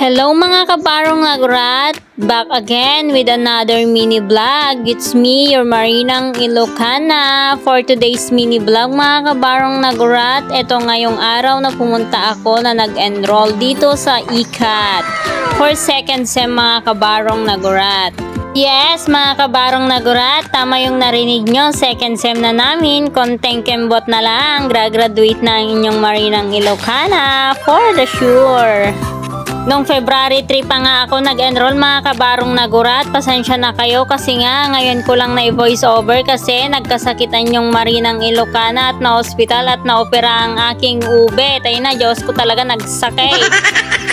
Hello mga kabarong nagurat! Back again with another mini vlog. It's me, your Marinang Ilocana. For today's mini vlog mga kabarong nagurat, ito ngayong araw na pumunta ako na nag-enroll dito sa ICAT for second sem mga kabarong nagurat. Yes, mga kabarong nagurat, tama yung narinig nyo, second sem na namin, konting kembot na lang, graduate na ang inyong Marinang Ilocana for the sure. Noong February 3 pa nga ako nag-enroll mga kabarong nagurat. Pasensya na kayo kasi nga ngayon ko lang na-voice over kasi nagkasakitan yung Marinang Ilocana at na-hospital at na-opera ang aking ube. Tayo na, Diyos ko talaga nagsakay.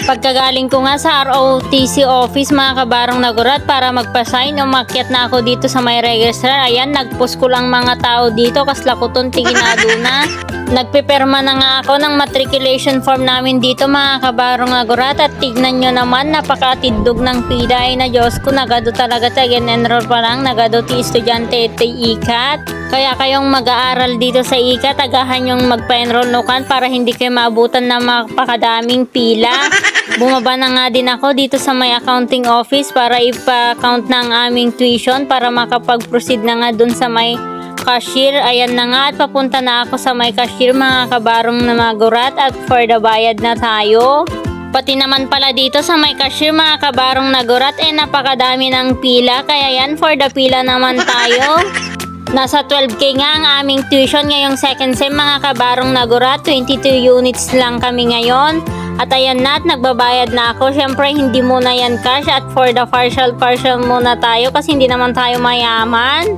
Pagkagaling ko nga sa ROTC office mga kabarong nagurat para magpasign, umakyat na ako dito sa may registrar. Ayan, nagpost ko lang mga tao dito kaslakuton tiginado na. Nagpiperma na nga ako ng matriculation form namin dito mga kabarong nagurat at tignan nyo naman napakatidog ng pila ay na Diyos ko nagado talaga tayo enroll pa lang nagado ti estudyante ito ICAT. Kaya kayong mag-aaral dito sa ICAT agahan yung magpa-enroll nukan para hindi kayo maabutan ng mapakadaming pila. Bumaba na nga din ako dito sa may accounting office para ipa-count na ang aming tuition para makapag-proceed na nga dun sa may cashier. Ayan na nga at papunta na ako sa may cashier mga kabarong na magurat at for the bayad na tayo. Pati naman pala dito sa may cashier mga kabarong nagurat napakadami ng pila kaya yan for the pila naman tayo. Nasa 12K nga ang aming tuition ngayong second sem mga kabarong nagurat, 22 units lang kami ngayon. At ayan na at nagbabayad na ako. Syempre hindi muna yan cash at for the partial muna tayo kasi hindi naman tayo mayaman.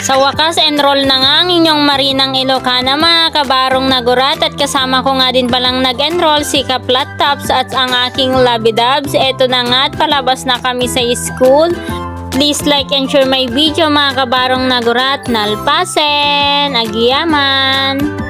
Sa wakas, enroll na nga ang inyong Marinang Ilocana mga kabarong nagurat at kasama ko nga din palang nag-enroll si Kaplat Tops at ang aking Labidabs. Eto na nga at palabas na kami sa school. Please like and share my video mga kabarong nagurat. Nalpasen, agiyaman!